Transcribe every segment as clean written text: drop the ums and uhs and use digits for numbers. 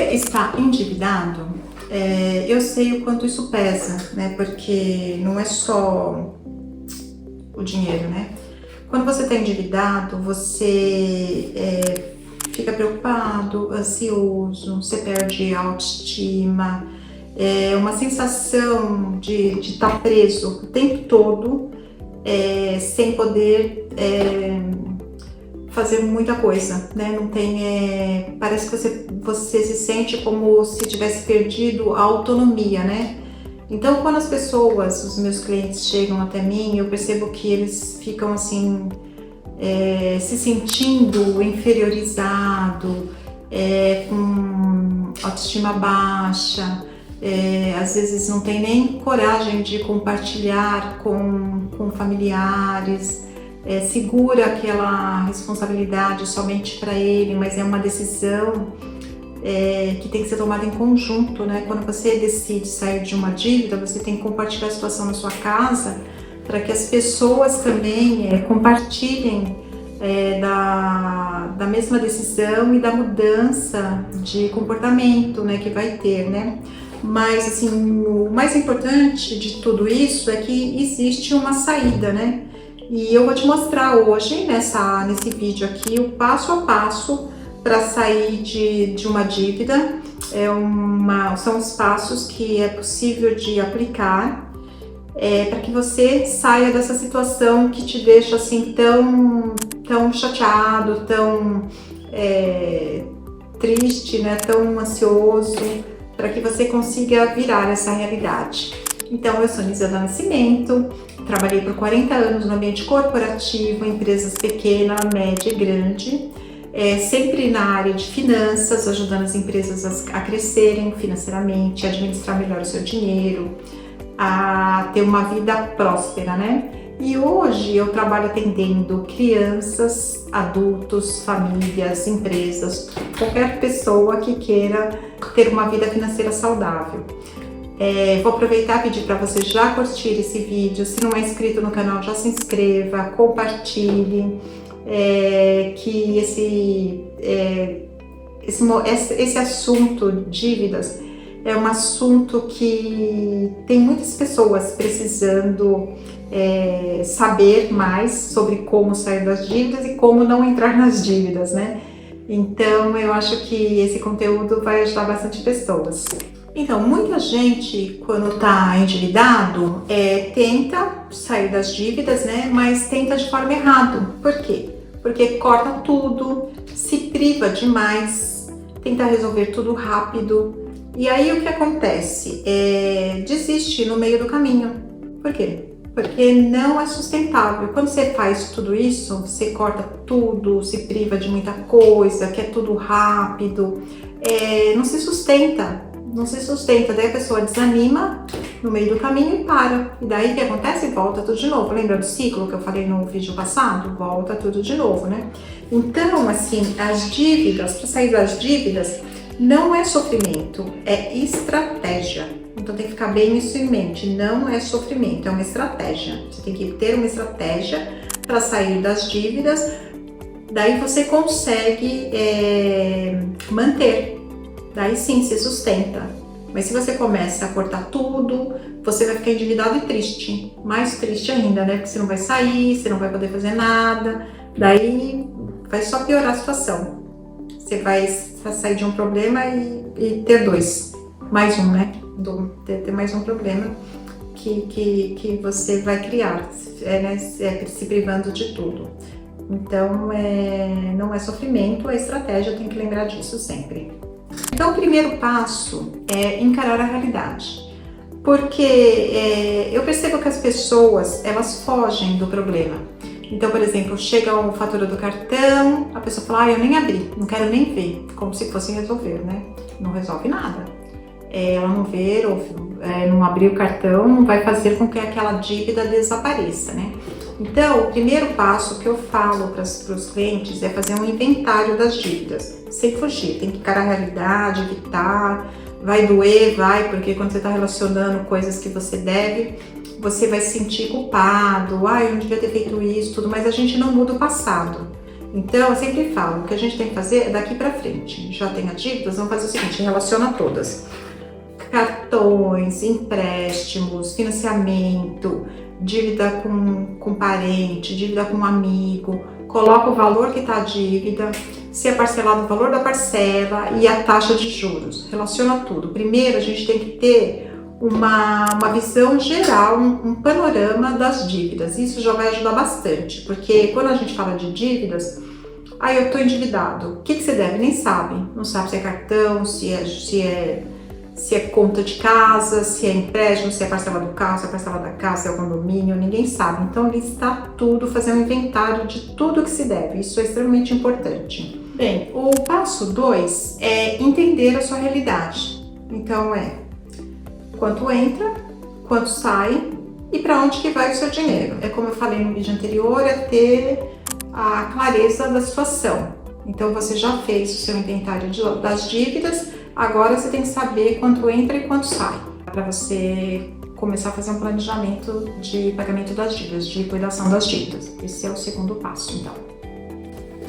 você está endividado, eu sei o quanto isso pesa, né? Porque não é só o dinheiro, né? Quando você está endividado, você fica preocupado, ansioso, você perde a autoestima, uma sensação de estar preso o tempo todo, sem poder fazer muita coisa, né? Não tem, parece que você se sente como se tivesse perdido a autonomia, né? Então, quando as pessoas, os meus clientes chegam até mim, eu percebo que eles ficam assim, se sentindo inferiorizado, com autoestima baixa, às vezes não tem nem coragem de compartilhar com familiares, segura aquela responsabilidade somente para ele, mas é uma decisão que tem que ser tomada em conjunto, né? Quando você decide sair de uma dívida, você tem que compartilhar a situação na sua casa para que as pessoas também compartilhem da mesma decisão e da mudança de comportamento, né, que vai ter, né? Mas assim, o mais importante de tudo isso é que existe uma saída, né? E eu vou te mostrar hoje, nesse vídeo aqui, o passo a passo para sair de uma dívida. São os passos que é possível de aplicar para que você saia dessa situação que te deixa assim tão chateado, tão triste, né? Tão ansioso, para que você consiga virar essa realidade. Então, eu sou Nizana Nascimento, trabalhei por 40 anos no ambiente corporativo, em empresas pequena, média e grande, sempre na área de finanças, ajudando as empresas a crescerem financeiramente, a administrar melhor o seu dinheiro, a ter uma vida próspera, né? E hoje eu trabalho atendendo crianças, adultos, famílias, empresas, qualquer pessoa que queira ter uma vida financeira saudável. Vou aproveitar e pedir para você já curtir esse vídeo. Se não é inscrito no canal, já se inscreva, compartilhe, que esse assunto dívidas é um assunto que tem muitas pessoas precisando saber mais sobre como sair das dívidas e como não entrar nas dívidas, né? Então eu acho que esse conteúdo vai ajudar bastante pessoas. Então, muita gente, quando está endividado, tenta sair das dívidas, né? Mas tenta de forma errada. Por quê? Porque corta tudo, se priva demais, tenta resolver tudo rápido. E aí o que acontece? Desiste no meio do caminho. Por quê? Porque não é sustentável. Quando você faz tudo isso, você corta tudo, se priva de muita coisa, quer tudo rápido, não se sustenta. Não se sustenta, daí a pessoa desanima no meio do caminho e para. E daí o que acontece? Volta tudo de novo. Lembra do ciclo que eu falei no vídeo passado? Volta tudo de novo, né? Então, assim, as dívidas, para sair das dívidas, não é sofrimento, é estratégia. Então tem que ficar bem isso em mente. Não é sofrimento, é uma estratégia. Você tem que ter uma estratégia para sair das dívidas. Daí você consegue manter. Daí sim se sustenta. Mas se você começa a cortar tudo, você vai ficar endividado e triste. Mais triste ainda, né? Porque você não vai sair, você não vai poder fazer nada. Daí vai só piorar a situação. Você vai sair de um problema e ter dois. Mais um, né? Ter mais um problema que você vai criar, se privando de tudo. Então, não é sofrimento, é estratégia, tem que lembrar disso sempre. Então, o primeiro passo é encarar a realidade, porque eu percebo que as pessoas, elas fogem do problema. Então, por exemplo, chega a fatura do cartão, a pessoa fala, eu nem abri, não quero nem ver, como se fosse resolver, né? Não resolve nada. Ela não ver ou não abrir o cartão não vai fazer com que aquela dívida desapareça, né? Então, o primeiro passo que eu falo para os clientes é fazer um inventário das dívidas, sem fugir, tem que encarar a realidade, evitar, vai doer, porque quando você está relacionando coisas que você deve, você vai se sentir culpado, eu não devia ter feito isso, tudo, mas a gente não muda o passado. Então, eu sempre falo, o que a gente tem que fazer é daqui para frente. Já tem as dívidas, vamos fazer o seguinte, relaciona todas. Cartões, empréstimos, financiamento, dívida com parente, dívida com amigo, coloca o valor que está a dívida, se é parcelado o valor da parcela e a taxa de juros, relaciona tudo. Primeiro a gente tem que ter uma visão geral, um panorama das dívidas, isso já vai ajudar bastante, porque quando a gente fala de dívidas, eu estou endividado, o que você deve? Nem sabe, não sabe se é cartão, se é conta de casa, se é empréstimo, se é parcela do carro, se é parcela da casa, se é o condomínio, ninguém sabe. Então, listar tudo, fazer um inventário de tudo que se deve. Isso é extremamente importante. Bem, o passo 2 é entender a sua realidade. Então, quanto entra, quanto sai e para onde que vai o seu dinheiro. É como eu falei no vídeo anterior, é ter a clareza da situação. Então, você já fez o seu inventário das dívidas, agora você tem que saber quanto entra e quanto sai, para você começar a fazer um planejamento de pagamento das dívidas, de liquidação das dívidas. Esse é o segundo passo, então.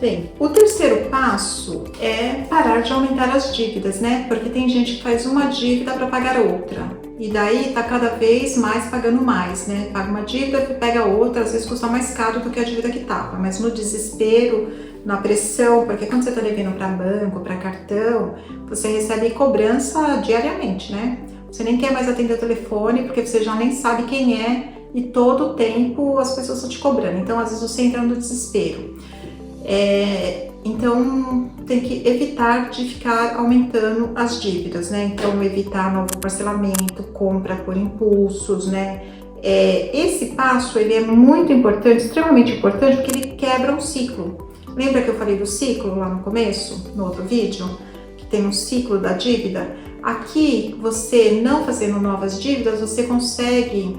Bem, o terceiro passo é parar de aumentar as dívidas, né? Porque tem gente que faz uma dívida para pagar outra. E daí tá cada vez mais pagando mais, né? Paga uma dívida, pega outra, às vezes custa mais caro do que a dívida que tava. Mas no desespero, na pressão, porque quando você tá devendo para banco, para cartão, você recebe cobrança diariamente, né? Você nem quer mais atender o telefone, porque você já nem sabe quem é e todo o tempo as pessoas estão te cobrando. Então, às vezes você entra no desespero. Então, tem que evitar de ficar aumentando as dívidas, né? Então, evitar novo parcelamento, compra por impulsos, né? Esse passo, ele é muito importante, extremamente importante, porque ele quebra um ciclo. Lembra que eu falei do ciclo lá no começo, no outro vídeo? Que tem um ciclo da dívida? Aqui, você não fazendo novas dívidas, você consegue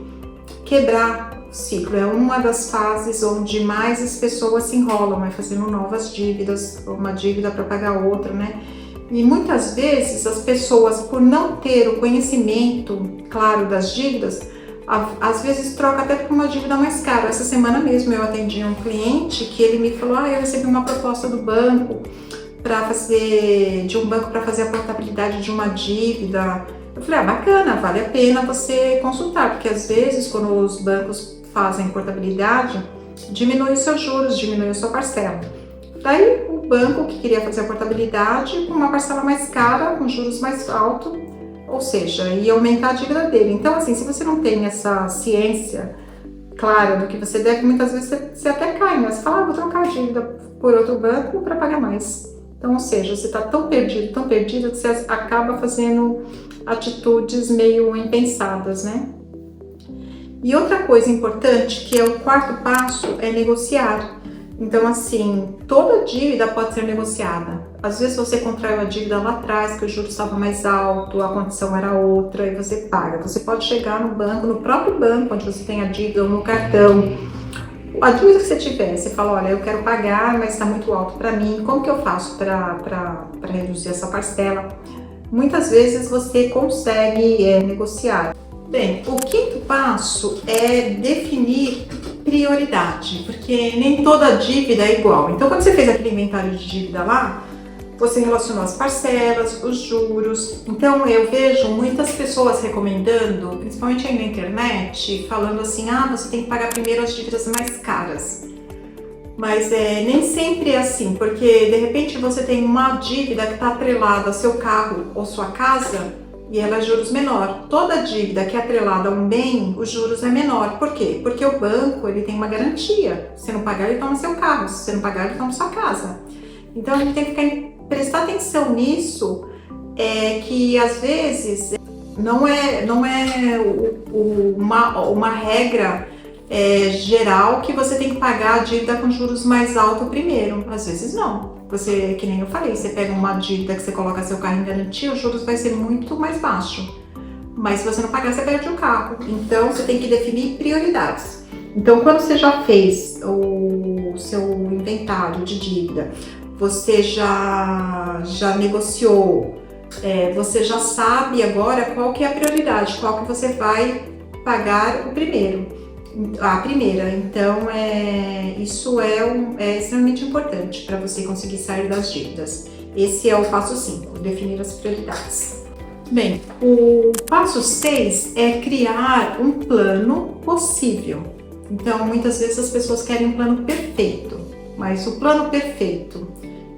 quebrar ciclo. É uma das fases onde mais as pessoas se enrolam, fazendo novas dívidas, uma dívida para pagar outra, né? E muitas vezes as pessoas, por não ter o conhecimento claro das dívidas, às vezes troca até por uma dívida mais cara. Essa semana mesmo eu atendi um cliente que ele me falou: eu recebi uma proposta do banco para fazer a portabilidade de uma dívida. Eu falei: bacana, vale a pena você consultar, porque às vezes quando os bancos fazem portabilidade, diminui os seus juros, diminui a sua parcela. Daí o banco que queria fazer a portabilidade com uma parcela mais cara, com juros mais altos, ou seja, ia aumentar a dívida dele. Então, assim, se você não tem essa ciência clara do que você deve, muitas vezes você até cai, né? Você fala: vou trocar a dívida por outro banco para pagar mais. Então, ou seja, você está tão perdido que você acaba fazendo atitudes meio impensadas, né? E outra coisa importante, que é o quarto passo, é negociar. Então, assim, toda dívida pode ser negociada. Às vezes você contraiu a dívida lá atrás, que o juro estava mais alto, a condição era outra, e você paga. Você pode chegar no banco, no próprio banco onde você tem a dívida, ou no cartão. A dívida que você tiver, você fala: olha, eu quero pagar, mas está muito alto para mim, como que eu faço para reduzir essa parcela? Muitas vezes você consegue negociar. Bem, o quinto passo é definir prioridade, porque nem toda dívida é igual. Então, quando você fez aquele inventário de dívida lá, você relacionou as parcelas, os juros. Então, eu vejo muitas pessoas recomendando, principalmente aí na internet, falando assim: você tem que pagar primeiro as dívidas mais caras. Mas nem sempre é assim, porque de repente você tem uma dívida que está atrelada ao seu carro ou sua casa, e ela é juros menor. Toda dívida que é atrelada a um bem, os juros é menor. Por quê? Porque o banco, ele tem uma garantia. Se não pagar, ele toma seu carro. Se você não pagar, ele toma sua casa. Então, a gente tem que prestar atenção nisso, que às vezes não é uma regra geral que você tem que pagar a dívida com juros mais altos primeiro. Às vezes não. Você, que nem eu falei, você pega uma dívida que você coloca seu carro em garantia, os juros vai ser muito mais baixo. Mas se você não pagar, você perde o carro. Então, você tem que definir prioridades. Então, quando você já fez o seu inventário de dívida, você já negociou, você já sabe agora qual que é a prioridade, qual que você vai pagar o primeiro. A primeira, então, isso é extremamente importante para você conseguir sair das dívidas. Esse é o passo 5, definir as prioridades. Bem, o passo 6 é criar um plano possível. Então, muitas vezes as pessoas querem um plano perfeito, mas o plano perfeito,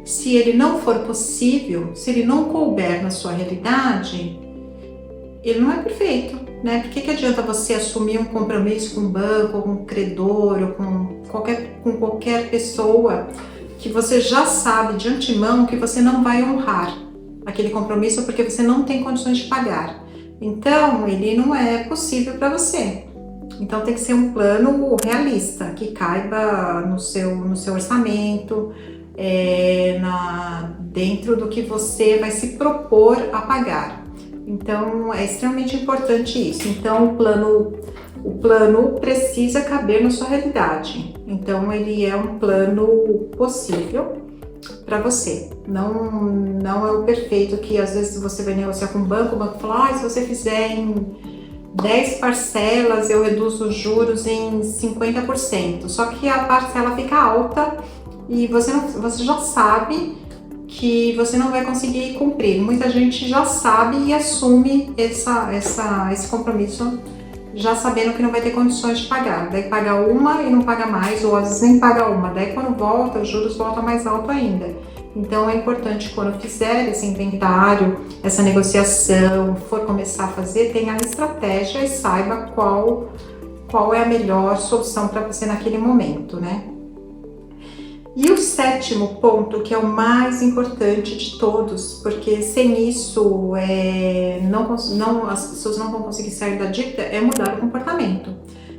se ele não for possível, se ele não couber na sua realidade, ele não é perfeito, né? Por que adianta você assumir um compromisso com o banco, com o credor, ou com qualquer pessoa que você já sabe de antemão que você não vai honrar aquele compromisso porque você não tem condições de pagar? Então, ele não é possível para você. Então, tem que ser um plano realista, que caiba no seu orçamento, dentro do que você vai se propor a pagar. Então, é extremamente importante isso. Então, o plano precisa caber na sua realidade. Então, ele é um plano possível para você. Não é o perfeito que às vezes você vai negociar com o banco fala, se você fizer em 10 parcelas, eu reduzo os juros em 50%. Só que a parcela fica alta e você já sabe que você não vai conseguir cumprir. Muita gente já sabe e assume esse compromisso já sabendo que não vai ter condições de pagar. Daí paga uma e não paga mais, ou às vezes nem paga uma. Daí quando volta, os juros voltam mais alto ainda. Então é importante, quando fizer esse inventário, essa negociação, for começar a fazer, tenha a estratégia e saiba qual é a melhor solução para você naquele momento, né? E o 7º ponto, que é o mais importante de todos, porque sem isso as pessoas não vão conseguir sair da dívida, é mudar o comportamento.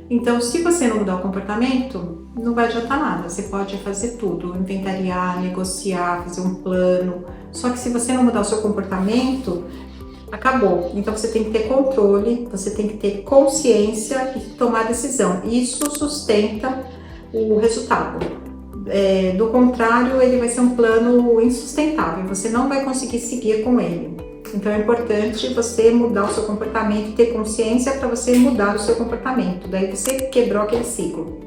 Então, se você não mudar o comportamento, não vai adiantar nada. Você pode fazer tudo, inventariar, negociar, fazer um plano. Só que se você não mudar o seu comportamento, acabou. Então, você tem que ter controle, você tem que ter consciência e tomar decisão. Isso sustenta o resultado. Do contrário, ele vai ser um plano insustentável, você não vai conseguir seguir com ele. Então é importante você mudar o seu comportamento, ter consciência para você mudar o seu comportamento, daí você quebrou aquele ciclo.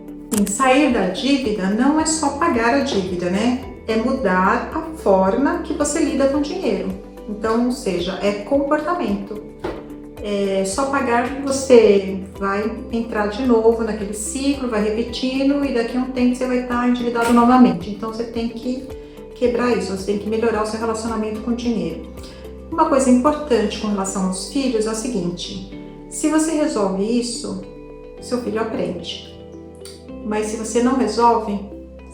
Sair da dívida não é só pagar a dívida, né? É mudar a forma que você lida com o dinheiro. Então, ou seja, é comportamento. Só pagar, você vai entrar de novo naquele ciclo, vai repetindo e daqui a um tempo você vai estar endividado novamente. Então você tem que quebrar isso, você tem que melhorar o seu relacionamento com o dinheiro. Uma coisa importante com relação aos filhos é o seguinte: se você resolve isso, seu filho aprende. Mas se você não resolve,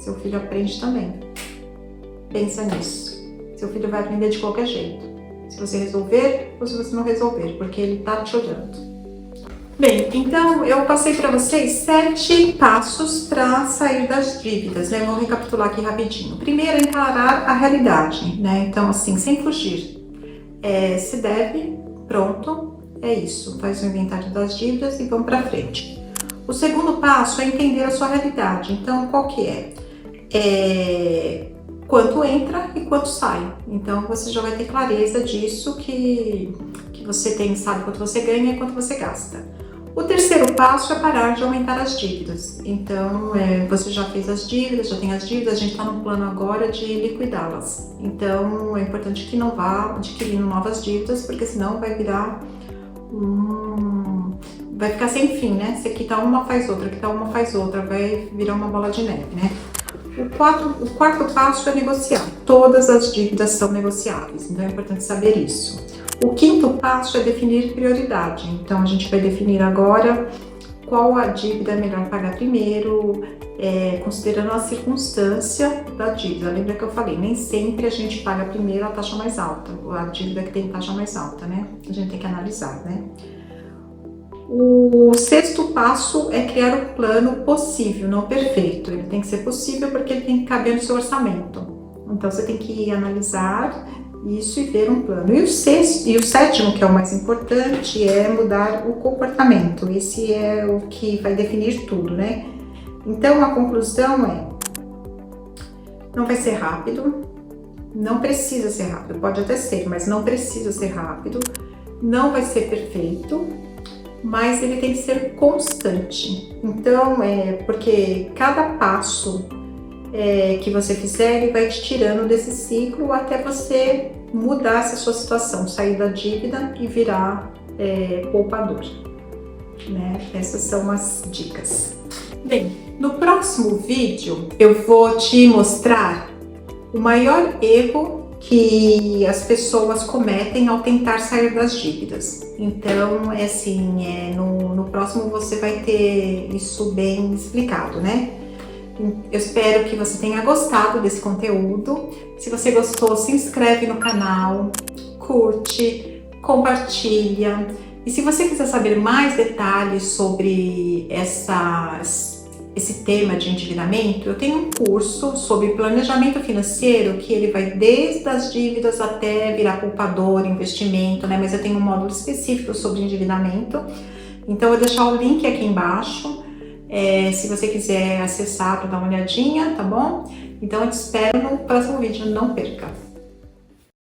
seu filho aprende também. Pensa nisso. Seu filho vai aprender de qualquer jeito. Se você resolver ou se você não resolver, porque ele tá te olhando. Bem, então eu passei para vocês 7 passos para sair das dívidas, né? Vou recapitular aqui rapidinho. Primeiro, encarar a realidade, né? Então, assim, sem fugir. Se deve, pronto, é isso. Faz o inventário das dívidas e vamos para frente. O segundo passo é entender a sua realidade. Então, qual que é? Quanto entra e quanto sai. Então você já vai ter clareza disso, que você sabe quanto você ganha e quanto você gasta. O terceiro passo é parar de aumentar as dívidas. Então você já fez as dívidas, já tem as dívidas, a gente está no plano agora de liquidá-las. Então é importante que não vá adquirindo novas dívidas, porque senão vai virar vai ficar sem fim, né? Você quita uma, faz outra, quita uma, faz outra, vai virar uma bola de neve, né? O quarto passo é negociar. Todas as dívidas são negociáveis, então é importante saber isso. O quinto passo é definir prioridade. Então a gente vai definir agora qual a dívida é melhor pagar primeiro, considerando a circunstância da dívida. Lembra que eu falei, nem sempre a gente paga primeiro a taxa mais alta, a dívida que tem taxa mais alta, né? A gente tem que analisar, né? O sexto passo é criar um plano possível, não perfeito. Ele tem que ser possível porque ele tem que caber no seu orçamento. Então você tem que analisar isso e ver um plano. E o sétimo, que é o mais importante, é mudar o comportamento. Esse é o que vai definir tudo, né? Então a conclusão não vai ser rápido, não precisa ser rápido, pode até ser, mas não precisa ser rápido, não vai ser perfeito. mas ele tem que ser constante. Então, porque cada passo que você fizer, ele vai te tirando desse ciclo até você mudar essa sua situação, sair da dívida e virar poupador, né? Essas são as dicas. Bem, no próximo vídeo eu vou te mostrar o maior erro que as pessoas cometem ao tentar sair das dívidas. Então, no próximo você vai ter isso bem explicado, né? Eu espero que você tenha gostado desse conteúdo. Se você gostou, se inscreve no canal, curte, compartilha. E se você quiser saber mais detalhes sobre esse tema de endividamento, eu tenho um curso sobre planejamento financeiro que ele vai desde as dívidas até virar poupador, investimento, né? Mas eu tenho um módulo específico sobre endividamento. Então eu vou deixar o link aqui embaixo, se você quiser acessar para dar uma olhadinha, tá bom? Então eu te espero no próximo vídeo, não perca!